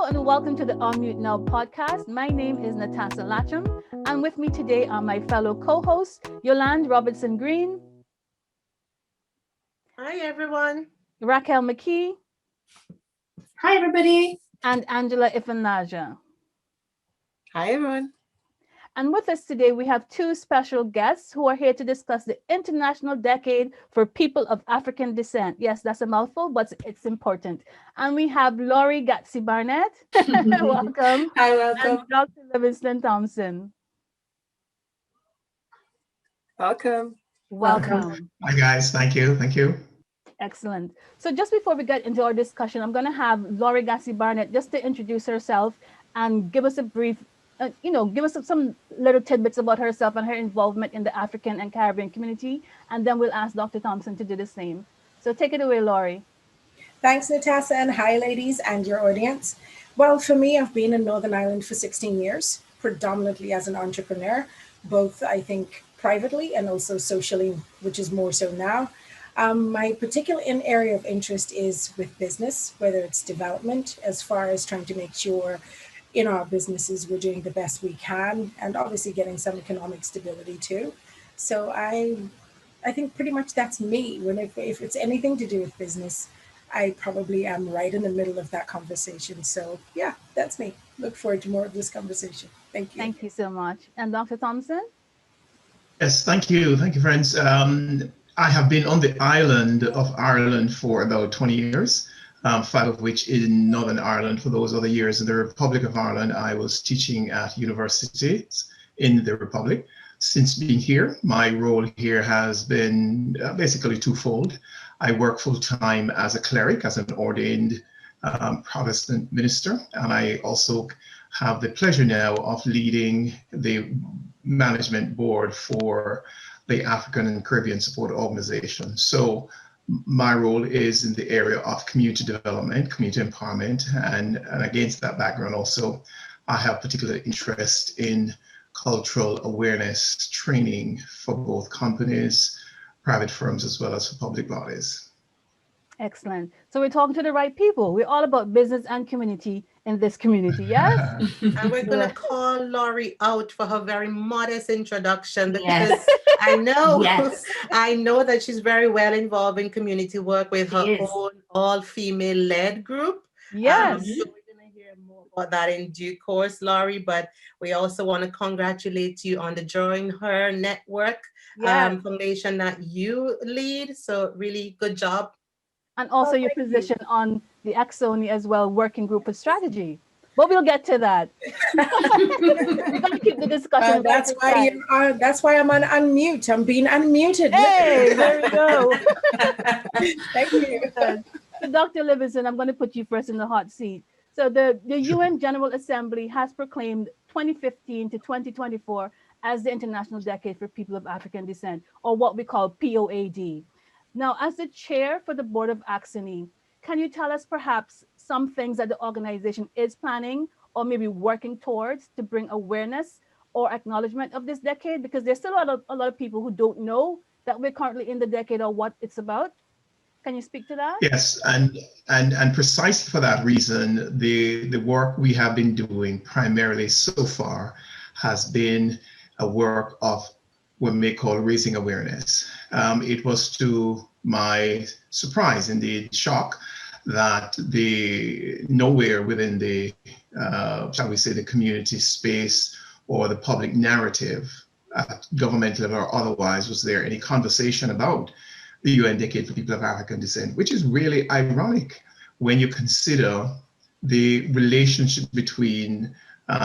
and welcome to the Unmute Now podcast. My name is Natasha Latcham, and with me today are my fellow co-hosts, Yolande Robertson Green. Hi, everyone. Raquel McKee. Hi, everybody. And Angela Ifanaja. Hi, everyone. And with us today, we have two special guests who are here to discuss the International Decade for People of African Descent. Yes, that's a mouthful, but it's important. And we have Laurie Gatsi-Barnett. Welcome. Hi, welcome. And Dr. Livingstone Thompson. Welcome. Welcome. Hi, guys. Thank you. Thank you. Excellent. So just before we get into our discussion, I'm going to have Laurie Gatsi-Barnett just to introduce herself and give us a brief give us some little tidbits about herself and her involvement in the African and Caribbean community, and then we'll ask Dr. Thompson to do the same. So take it away, Laurie. Thanks, Natasha, and hi, ladies, and your audience. Well, for me, I've been in Northern Ireland for 16 years, predominantly as an entrepreneur, both, I think, privately and also socially, which is more so now. My particular area of interest is with business, whether it's development, as far as trying to make sure in our businesses we're doing the best we can, and obviously getting some economic stability too. So I think pretty much that's me. If it's anything to do with business, I probably am right in the middle of that conversation. So yeah, that's me. Look forward to more of this conversation. Thank you. Thank you so much. And Dr. Thompson? Yes, thank you. Thank you, friends. I have been on the island of Ireland for about 20 years. 5 of which in Northern Ireland. For those other years in the Republic of Ireland, I was teaching at universities in the Republic. Since being here, my role here has been basically twofold. I work full-time as a cleric, as an ordained Protestant minister, and I also have the pleasure now of leading the management board for the African and Caribbean Support Organization. So my role is in the area of community development, community empowerment, and against that background also, I have particular interest in cultural awareness training for both companies, private firms, as well as for public bodies. Excellent. So we're talking to the right people. We're all about business and community in this community, yes? And we're going to call Laurie out for her very modest introduction, because I know that she's very well involved in community work with her own all-female led group. Yes. So we're going to hear more about that in due course, Laurie, but we also want to congratulate you on the Join Her Network foundation that you lead. So really good job. And also your position on the ACSONI as well, working group of strategy. But we'll get to that. We're going to keep the discussion. That's why I'm on unmute. I'm being unmuted. Hey, there we go. Thank you. So, Dr. Livingstone, I'm going to put you first in the hot seat. So the UN General Assembly has proclaimed 2015 to 2024 as the International Decade for People of African Descent, or what we call POAD. Now, as the chair for the board of ACSONI, can you tell us perhaps some things that the organization is planning or maybe working towards to bring awareness or acknowledgement of this decade? Because there's still a lot of people who don't know that we're currently in the decade or what it's about. Can you speak to that? Yes, and precisely for that reason, the work we have been doing primarily so far has been a work of what we may call raising awareness. It was to my surprise, indeed shock, that nowhere within the, shall we say, the community space or the public narrative, governmental or otherwise, was there any conversation about the UN Decade for People of African Descent, which is really ironic when you consider the relationship between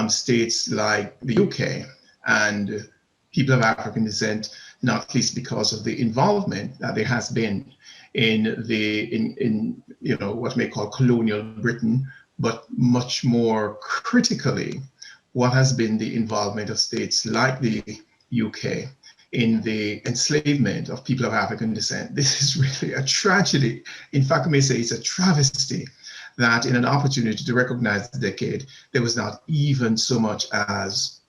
states like the UK and people of African descent, not least because of the involvement that there has been in what may call colonial Britain, but much more critically, what has been the involvement of states like the UK in the enslavement of people of African descent. This is really a tragedy. In fact, I may say it's a travesty that in an opportunity to recognize the decade, there was not even so much as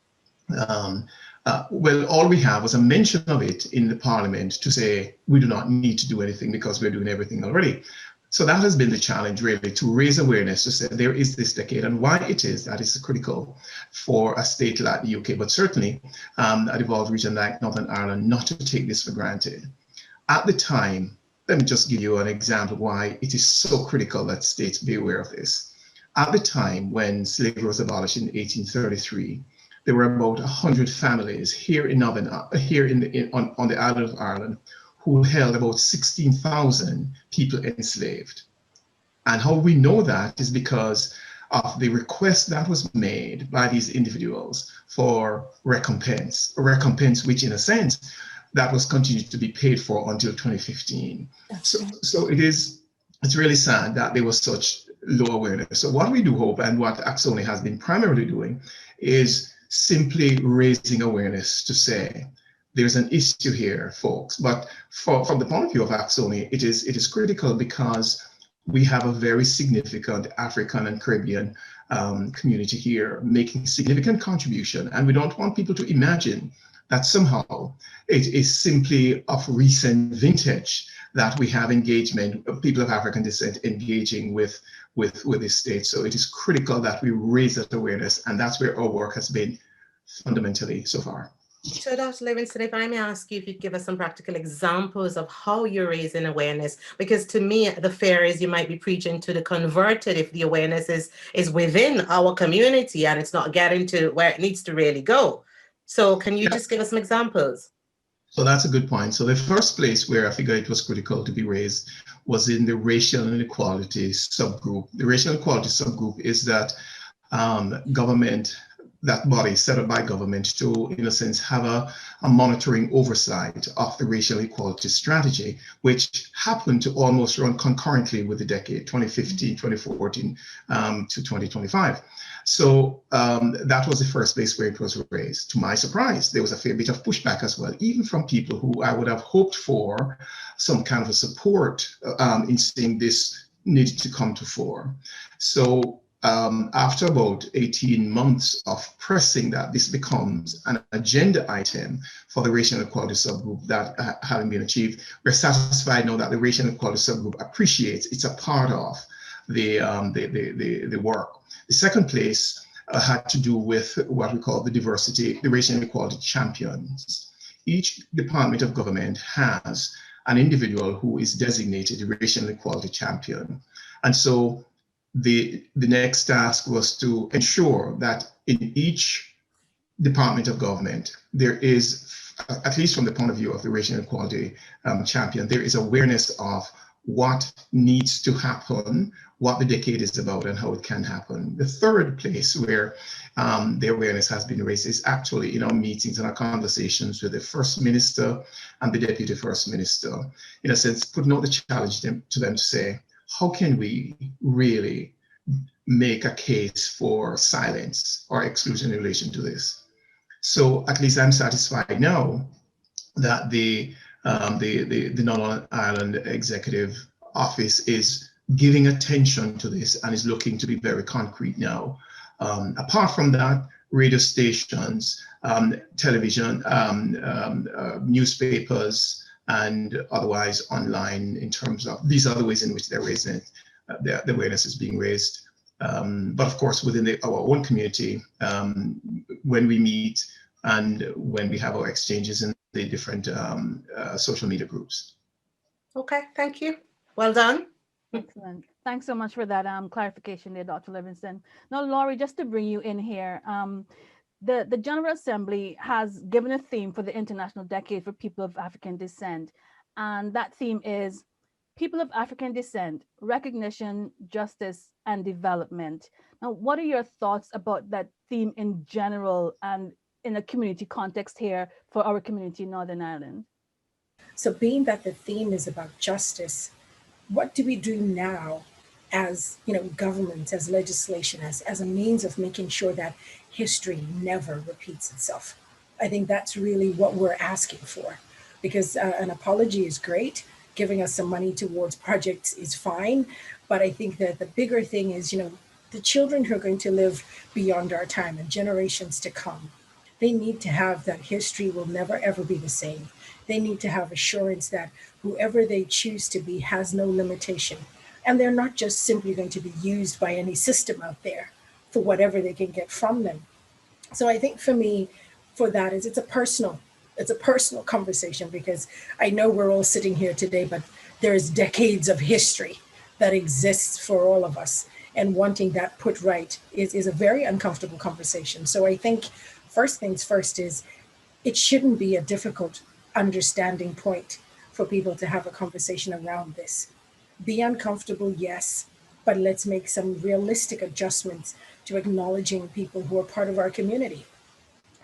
all we have was a mention of it in the parliament to say we do not need to do anything because we're doing everything already. So that has been the challenge, really, to raise awareness to say there is this decade and why it is that is critical for a state like the UK, but certainly a devolved region like Northern Ireland, not to take this for granted. At the time, let me just give you an example why it is so critical that states be aware of this. At the time when slavery was abolished in 1833, there were about 100 families here in on the island of Ireland who held about 16,000 people enslaved. And how we know that is because of the request that was made by these individuals for recompense, a recompense which in a sense that was continued to be paid for until 2015. So it's really sad that there was such low awareness. So what we do hope, and what ACSONI has been primarily doing, is simply raising awareness to say, there's an issue here, folks. But from the point of view of ACSONI, it is critical because we have a very significant African and Caribbean community here making significant contribution. And we don't want people to imagine that somehow it is simply of recent vintage that we have engagement of people of African descent engaging with this state. So it is critical that we raise that awareness, and that's where our work has been fundamentally so far. So Dr. Livingstone, if I may ask you if you'd give us some practical examples of how you're raising awareness, because to me, the fear is you might be preaching to the converted if the awareness is within our community and it's not getting to where it needs to really go. So can you just give us some examples? So that's a good point. So the first place where I figured it was critical to be raised was in the racial inequality subgroup. The racial inequality subgroup is that government, that body set up by government to, in a sense, have a monitoring oversight of the racial equality strategy, which happened to almost run concurrently with the decade 2015, 2014 to 2025. So that was the first place where it was raised. To my surprise, there was a fair bit of pushback as well, even from people who I would have hoped for some kind of a support in seeing this needed to come to fore. So after about 18 months of pressing that this becomes an agenda item for the racial inequality subgroup that having been achieved, we're satisfied now that the racial inequality subgroup appreciates it's a part of the work. The second place had to do with what we call the racial inequality champions. Each department of government has an individual who is designated a racial inequality champion. And so the next task was to ensure that in each department of government, there is, at least from the point of view of the racial inequality champion, there is awareness of what needs to happen, what the decade is about, and how it can happen. The third place where the awareness has been raised is actually in our meetings and our conversations with the First Minister and the Deputy First Minister, in a sense, putting out the challenge to them to say, how can we really make a case for silence or exclusion in relation to this? So at least I'm satisfied now that the Northern Ireland Executive Office is giving attention to this and is looking to be very concrete now. Apart from that, radio stations, television, newspapers, and otherwise online in terms of these are the ways in which they're raising it, the awareness is being raised. But of course, within our own community, when we meet and when we have our exchanges in the different social media groups. Okay, thank you. Well done. Excellent. Thanks so much for that clarification there, Dr. Livingstone. Now, Laurie, just to bring you in here, the General Assembly has given a theme for the International Decade for People of African Descent. And that theme is People of African Descent, Recognition, Justice, and Development. Now, what are your thoughts about that theme in general and in a community context here for our community in Northern Ireland? So being that the theme is about justice, what do we do now as government, as legislation, as a means of making sure that history never repeats itself? I think that's really what we're asking for, because an apology is great. Giving us some money towards projects is fine. But I think that the bigger thing is, the children who are going to live beyond our time and generations to come, they need to have that history will never, ever be the same. They need to have assurance that whoever they choose to be has no limitation, And they're not just simply going to be used by any system out there for whatever they can get from them. So I think for me, for that is it's a personal conversation, because I know we're all sitting here today, but there's decades of history that exists for all of us. And wanting that put right is a very uncomfortable conversation. So I think first things first is it shouldn't be a difficult understanding point for people to have a conversation around this. Be uncomfortable, yes, but let's make some realistic adjustments to acknowledging people who are part of our community,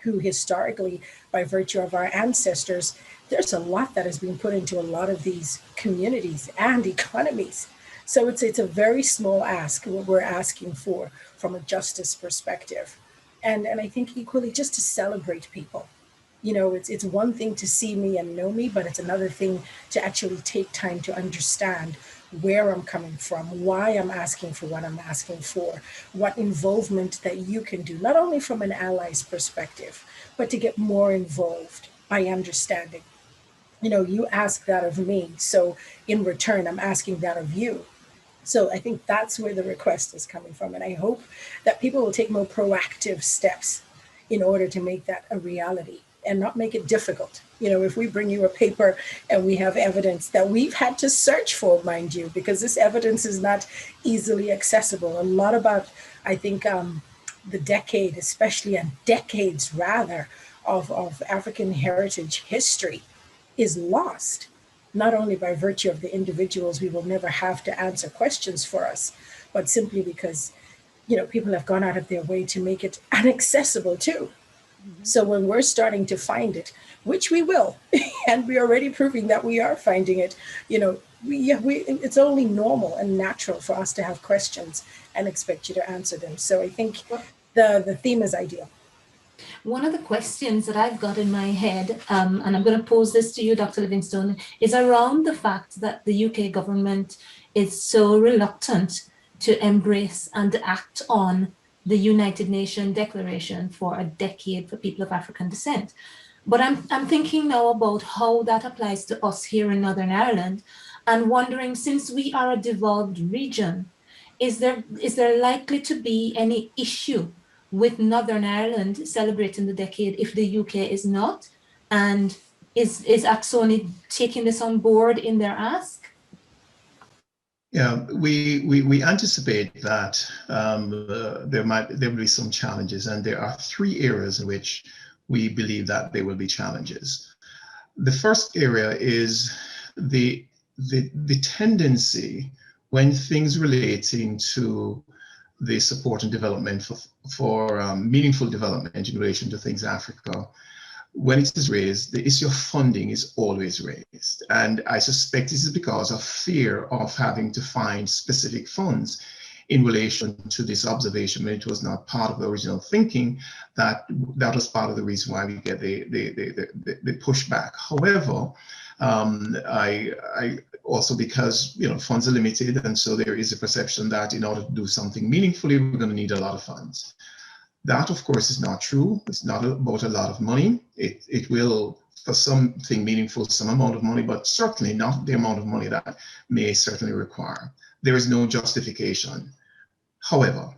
who historically, by virtue of our ancestors, there's a lot that has been put into a lot of these communities and economies. So it's a very small ask, what we're asking for from a justice perspective. And I think equally just to celebrate people. You know, it's one thing to see me and know me, but it's another thing to actually take time to understand where I'm coming from, why I'm asking for what I'm asking for, what involvement that you can do, not only from an ally's perspective, but to get more involved by understanding. You know, you ask that of me, so in return, I'm asking that of you. So I think that's where the request is coming from. And I hope that people will take more proactive steps in order to make that a reality and not make it difficult. You know, if we bring you a paper and we have evidence that we've had to search for, mind you, because this evidence is not easily accessible. A lot about, I think, the decade, especially, and decades rather, of African heritage history is lost, not only by virtue of the individuals we will never have to answer questions for us, but simply because, you know, people have gone out of their way to make it inaccessible too. So when we're starting to find it, which we will, and we're already proving that we are finding it, you know, it's only normal and natural for us to have questions and expect you to answer them. So I think the theme is ideal. One of the questions that I've got in my head, and I'm going to pose this to you, Dr. Livingstone, is around the fact that the UK government is so reluctant to embrace and act on the United Nations Declaration for a decade for people of African descent. But I'm thinking now about how that applies to us here in Northern Ireland, and wondering, since we are a devolved region, is there likely to be any issue with Northern Ireland celebrating the decade if the UK is not? And is ACSONI taking this on board in their ask? Yeah, we anticipate that there will be some challenges, and there are three areas in which we believe that there will be challenges. The first area is the tendency, when things relating to the support and development for meaningful development in relation to things Africa, when it is raised, the issue of funding is always raised. And I suspect this is because of fear of having to find specific funds in relation to this observation, when it was not part of the original thinking. That was part of the reason why we get the pushback. However, I also, because, you know, funds are limited, and so there is a perception that in order to do something meaningfully, we're going to need a lot of funds. That, of course, is not true. It's not about a lot of money. It will, for something meaningful, some amount of money, but certainly not the amount of money that may certainly require. There is no justification. However,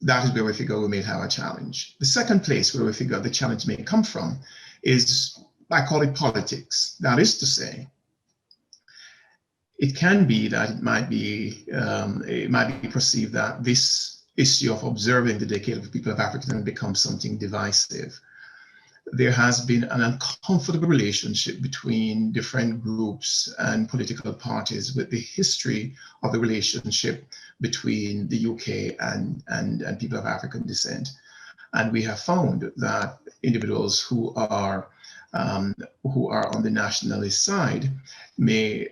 that is where we figure we may have a challenge. The second place where we figure the challenge may come from is, I call it politics. That is to say, it can be that it might be perceived that this issue of observing the decade of the people of Africa can become something divisive. There has been an uncomfortable relationship between different groups and political parties with the history of the relationship between the UK and people of African descent. And we have found that individuals who are on the nationalist side may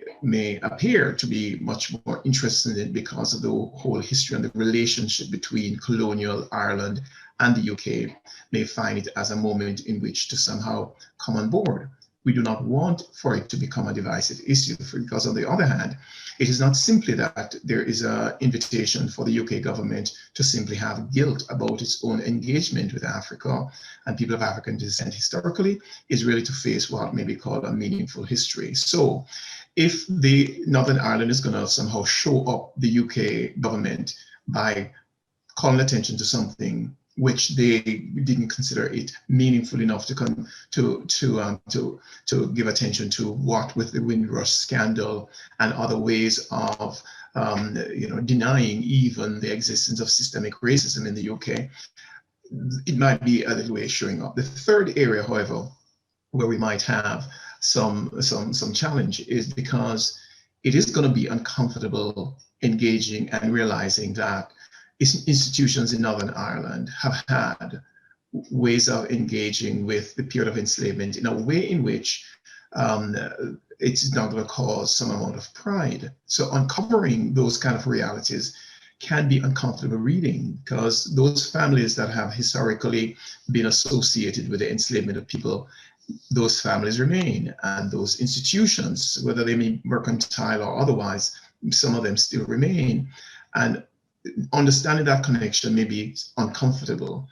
appear to be much more interested in it because of the whole history and the relationship between colonial Ireland and the UK, may find it as a moment in which to somehow come on board. we do not want for it to become a divisive issue, because on the other hand, it is not simply that there is an invitation for the UK government to simply have guilt about its own engagement with Africa and people of African descent historically, is really to face what may be called a meaningful history. So if the Northern Ireland is going to somehow show up the UK government by calling attention to something which they didn't consider it meaningful enough to give attention to, what with the Windrush scandal and other ways of denying even the existence of systemic racism in the UK, it might be a little way showing up. The third area, however, where we might have some challenge is because it is going to be uncomfortable engaging and realizing that institutions in Northern Ireland have had ways of engaging with the period of enslavement in a way in which it's not going to cause some amount of pride. So uncovering those kind of realities can be uncomfortable reading, because those families that have historically been associated with the enslavement of people, those families remain, and those institutions, whether they be mercantile or otherwise, some of them still remain. And understanding that connection may be uncomfortable.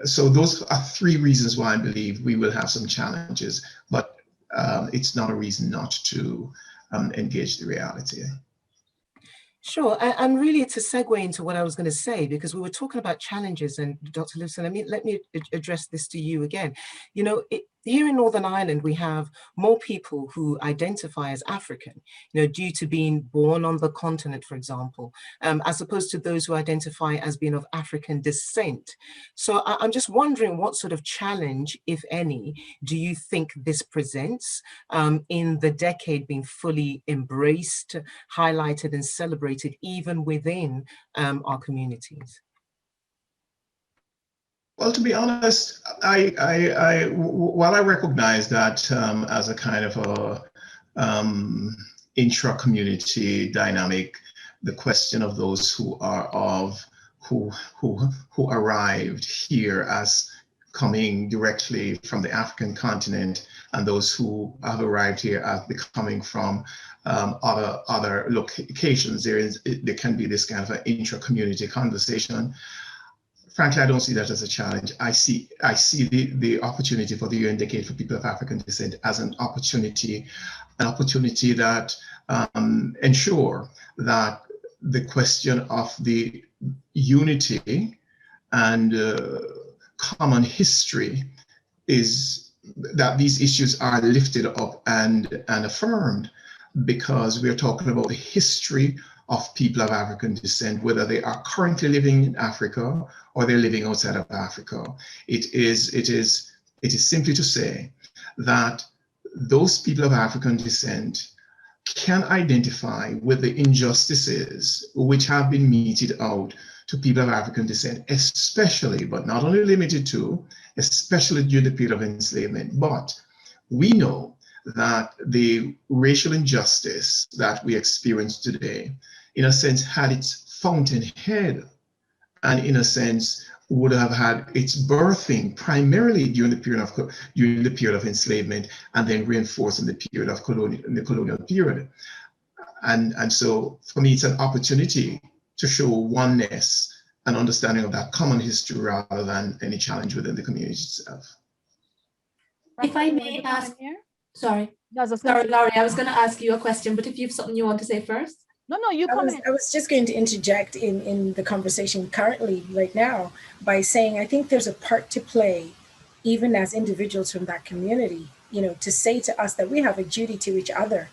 So those are three reasons why I believe we will have some challenges, but it's not a reason not to engage the reality. Sure, and really it's a segue into what I was going to say, because we were talking about challenges, and Dr. Livingstone, let me address this to you again. You know, here in Northern Ireland, we have more people who identify as African, due to being born on the continent, for example, as opposed to those who identify as being of African descent. So I'm just wondering what sort of challenge, if any, do you think this presents in the decade being fully embraced, highlighted and celebrated even within our communities? Well, to be honest, while I recognize that as a kind of a intra-community dynamic, the question of those who arrived here as coming directly from the African continent, and those who have arrived here as coming from other locations, there can be this kind of an intra-community conversation. Frankly, I don't see that as a challenge. I see the opportunity for the UN Decade for People of African Descent as an opportunity that ensure that the question of the unity and common history is that these issues are lifted up and affirmed, because we are talking about the history of people of African descent, whether they are currently living in Africa or they're living outside of Africa. It is simply to say that those people of African descent can identify with the injustices which have been meted out to people of African descent, especially, but not only limited to, especially during the period of enslavement. But we know that the racial injustice that we experience today, in a sense, had its fountainhead, and in a sense would have had its birthing primarily during the period of enslavement, and then reinforced in the period of the colonial period. And so for me, it's an opportunity to show oneness and understanding of that common history rather than any challenge within the community itself. If I may ask, sorry, Laurie, I was going to ask you a question, but if you have something you want to say first. No, you comment. I was just going to interject in the conversation currently right now by saying I think there's a part to play, even as individuals from that community, to say to us that we have a duty to each other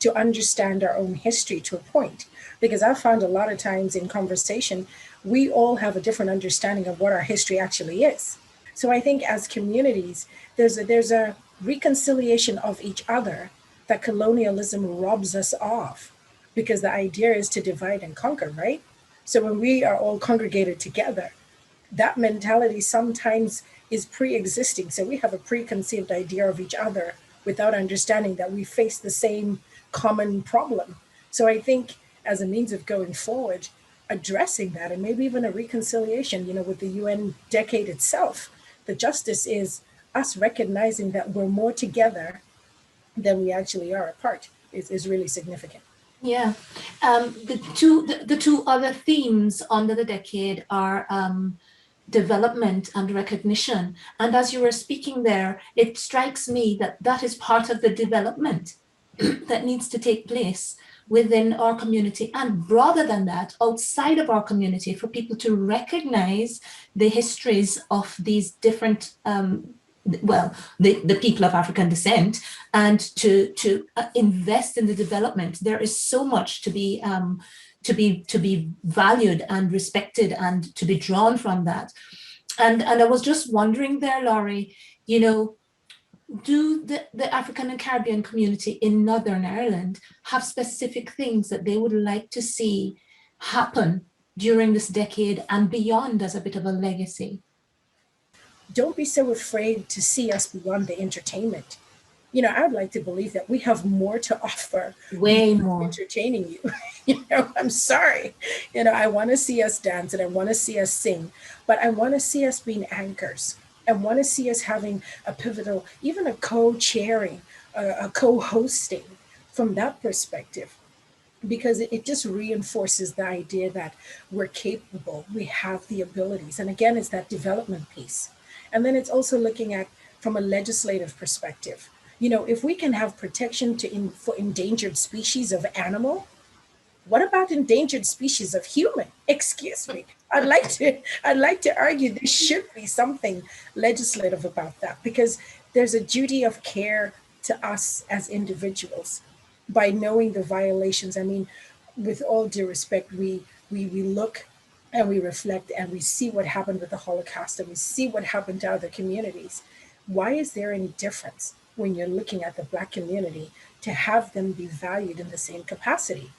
to understand our own history to a point. Because I've found a lot of times in conversation, we all have a different understanding of what our history actually is. So I think as communities, there's a reconciliation of each other that colonialism robs us of, because the idea is to divide and conquer, right? So when we are all congregated together, that mentality sometimes is pre-existing. So we have a preconceived idea of each other without understanding that we face the same common problem. So I think as a means of going forward, addressing that, and maybe even a reconciliation, with the UN decade itself, the justice is us recognizing that we're more together than we actually are apart is really significant. Yeah. The two other themes under the decade are development and recognition. And as you were speaking there, it strikes me that that is part of the development that needs to take place within our community, and rather than that, outside of our community, for people to recognize the histories of these different the people of African descent, and to invest in the development. There is so much to be valued and respected and to be drawn from that. And I was just wondering there, Laurie, you know, do the African and Caribbean community in Northern Ireland have specific things that they would like to see happen during this decade and beyond as a bit of a legacy? Don't be so afraid to see us beyond the entertainment. You know, I would like to believe that we have more to offer. Way more. Entertaining you. You know, I'm sorry. You know, I want to see us dance and I want to see us sing, but I want to see us being anchors. I want to see us having a pivotal, even a co-chairing, a co-hosting from that perspective, because it just reinforces the idea that we're capable, we have the abilities. And again, it's that development piece. And then it's also looking at from a legislative perspective. You know, if we can have protection for endangered species of animal, what about endangered species of human? Excuse me. I'd like to argue there should be something legislative about that, because there's a duty of care to us as individuals by knowing the violations. I mean, with all due respect, we look and we reflect and we see what happened with the Holocaust and we see what happened to other communities. Why is there any difference when you're looking at the Black community to have them be valued in the same capacity?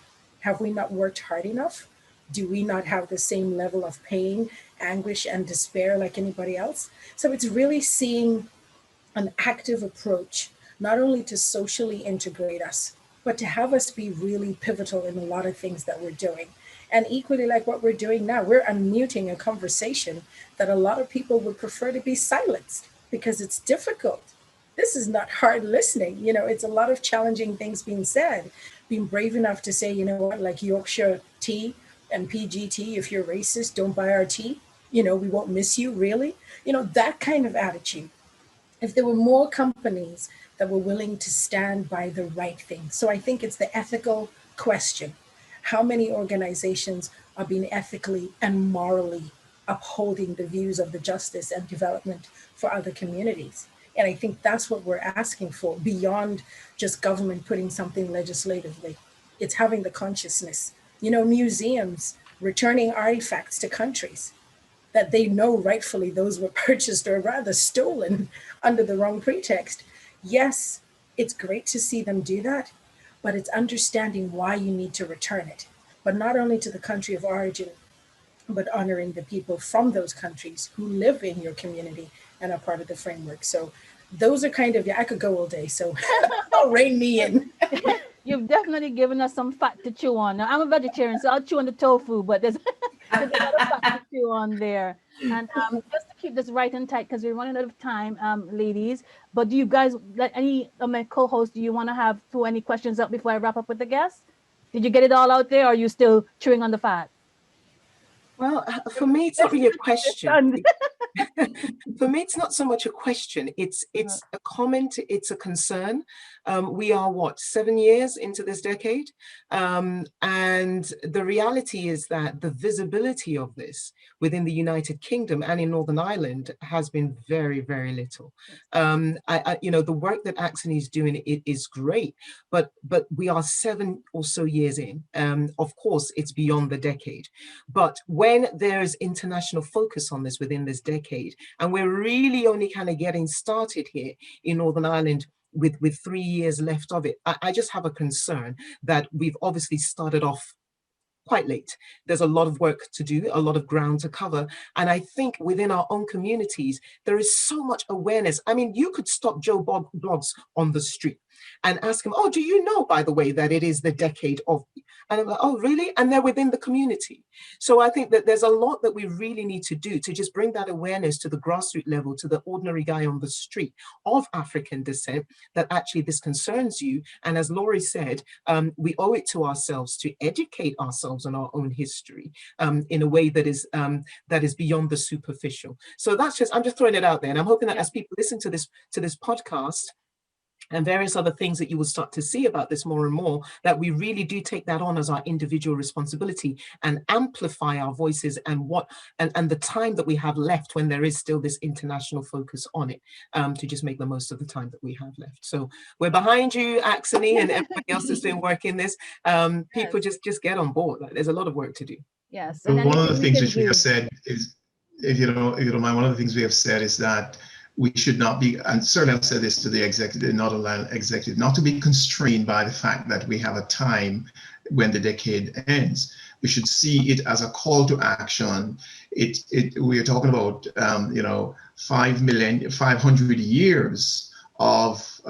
Have we not worked hard enough? Do we not have the same level of pain, anguish, and despair like anybody else? So it's really seeing an active approach, not only to socially integrate us, but to have us be really pivotal in a lot of things that we're doing. And equally like what we're doing now, we're unmuting a conversation that a lot of people would prefer to be silenced because it's difficult. This is not hard listening. You know, it's a lot of challenging things being said. Being brave enough to say, you know what, like Yorkshire tea and PGT, if you're racist, don't buy our tea. You know, we won't miss you, really. You know, that kind of attitude. If there were more companies that were willing to stand by the right thing. So I think it's the ethical question. How many organizations are being ethically and morally upholding the views of the justice and development for other communities? And I think that's what we're asking for, beyond just government putting something legislatively. It's having the consciousness. You know, museums returning artifacts to countries that they know rightfully those were purchased or rather stolen under the wrong pretext. Yes, it's great to see them do that, but it's understanding why you need to return it. But not only to the country of origin, but honoring the people from those countries who live in your community and are part of the framework. So those are kind of, I could go all day, so rein me in. You've definitely given us some fat to chew on. Now, I'm a vegetarian, so I'll chew on the tofu, but there's a lot of fat to chew on there. And just to keep this right and tight, because we're running out of time, ladies, but do you guys, like any of my co-hosts, do you want to have throw any questions up before I wrap up with the guests? Did you get it all out there, or are you still chewing on the fat? Well, for me, it's not really a question. For me, it's not so much a question. It's a comment. It's a concern. We are, what, 7 years into this decade? And the reality is that the visibility of this within the United Kingdom and in Northern Ireland has been very, very little. You know, the work that ACSONI is doing is great, but we are 7 or so years in. Of course, it's beyond the decade. But when there's international focus on this within this decade, and we're really only kind of getting started here in Northern Ireland with 3 years left of it, I just have a concern that we've obviously started off quite late. There's a lot of work to do, a lot of ground to cover. And I think within our own communities, there is so much awareness. I mean, you could stop Joe Bloggs on the street and ask them, oh, do you know, by the way, that it is the decade of, and I'm like, oh, really? And they're within the community. So I think that there's a lot that we really need to do to just bring that awareness to the grassroots level, to the ordinary guy on the street of African descent, that actually this concerns you. And as Laurie said, we owe it to ourselves to educate ourselves on our own history in a way that is beyond the superficial. So that's just, I'm just throwing it out there. And I'm hoping that as people listen to this podcast, and various other things that you will start to see about this more and more, that we really do take that on as our individual responsibility and amplify our voices and the time that we have left when there is still this international focus on it, to just make the most of the time that we have left. So we're behind you, ACSONI, and everybody else that's doing work in this. People just get on board. There's a lot of work to do. Yes. And one of the things which we have said is, if you don't mind, one of the things we have said is that we should not be, and certainly I've said this to the executive, not only executive, not to be constrained by the fact that we have a time when the decade ends. We should see it as a call to action. We are talking about 500 years of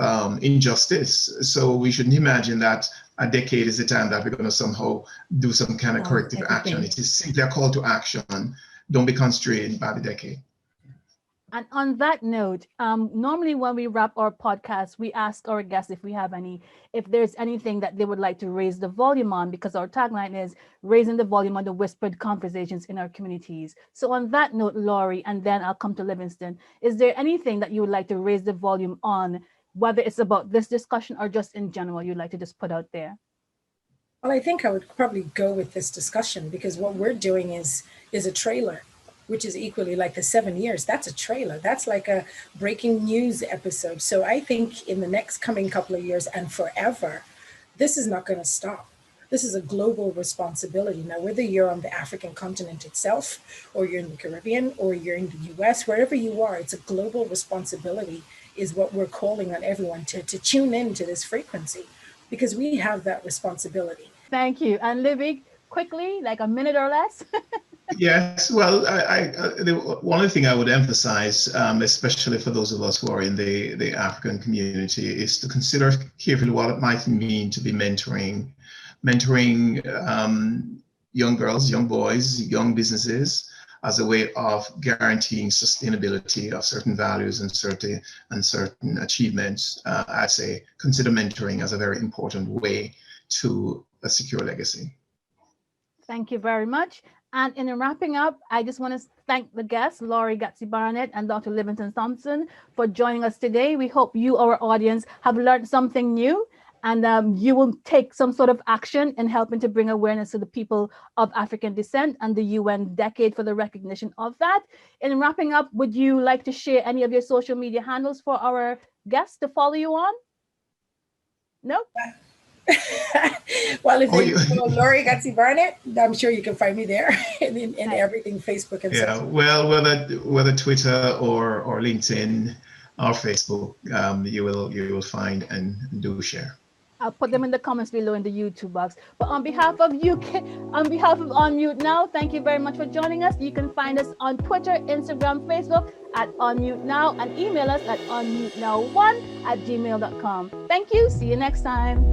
injustice. So we shouldn't imagine that a decade is the time that we're going to somehow do some kind of corrective action. It is simply a call to action. Don't be constrained by the decade. And on that note, normally when we wrap our podcast, we ask our guests if there's anything that they would like to raise the volume on, because our tagline is raising the volume on the whispered conversations in our communities. So on that note, Laurie, and then I'll come to Livingstone, is there anything that you would like to raise the volume on, whether it's about this discussion or just in general, you'd like to just put out there? Well, I think I would probably go with this discussion, because what we're doing is a trailer, which is equally like the 7 years. That's a trailer. That's like a breaking news episode. So I think in the next coming couple of years and forever, this is not going to stop. This is a global responsibility. Now, whether you're on the African continent itself, or you're in the Caribbean, or you're in the US, wherever you are, it's a global responsibility is what we're calling on everyone to tune in to this frequency, because we have that responsibility. Thank you. And Livy, quickly, like a minute or less. Yes, well, one of the things I would emphasize, especially for those of us who are in the African community, is to consider carefully what it might mean to be mentoring young girls, young boys, young businesses, as a way of guaranteeing sustainability of certain values and certain achievements. I'd say consider mentoring as a very important way to a secure legacy. Thank you very much. And in wrapping up, I just want to thank the guests, Laurie Gatsi-Barnett and Dr. Livingstone Thompson, for joining us today. We hope you, our audience, have learned something new, and you will take some sort of action in helping to bring awareness to the people of African descent and the UN decade for the recognition of that. In wrapping up, would you like to share any of your social media handles for our guests to follow you on? No? Well, if you follow Laurie Gatsi-Barnett, I'm sure you can find me there in everything, Facebook and stuff. Yeah, well, whether Twitter or LinkedIn or Facebook, you will find and do share. I'll put them in the comments below in the YouTube box. But on behalf of On Mute Now, thank you very much for joining us. You can find us on Twitter, Instagram, Facebook at On Mute Now, and email us at onmutenow1@gmail.com. Thank you. See you next time.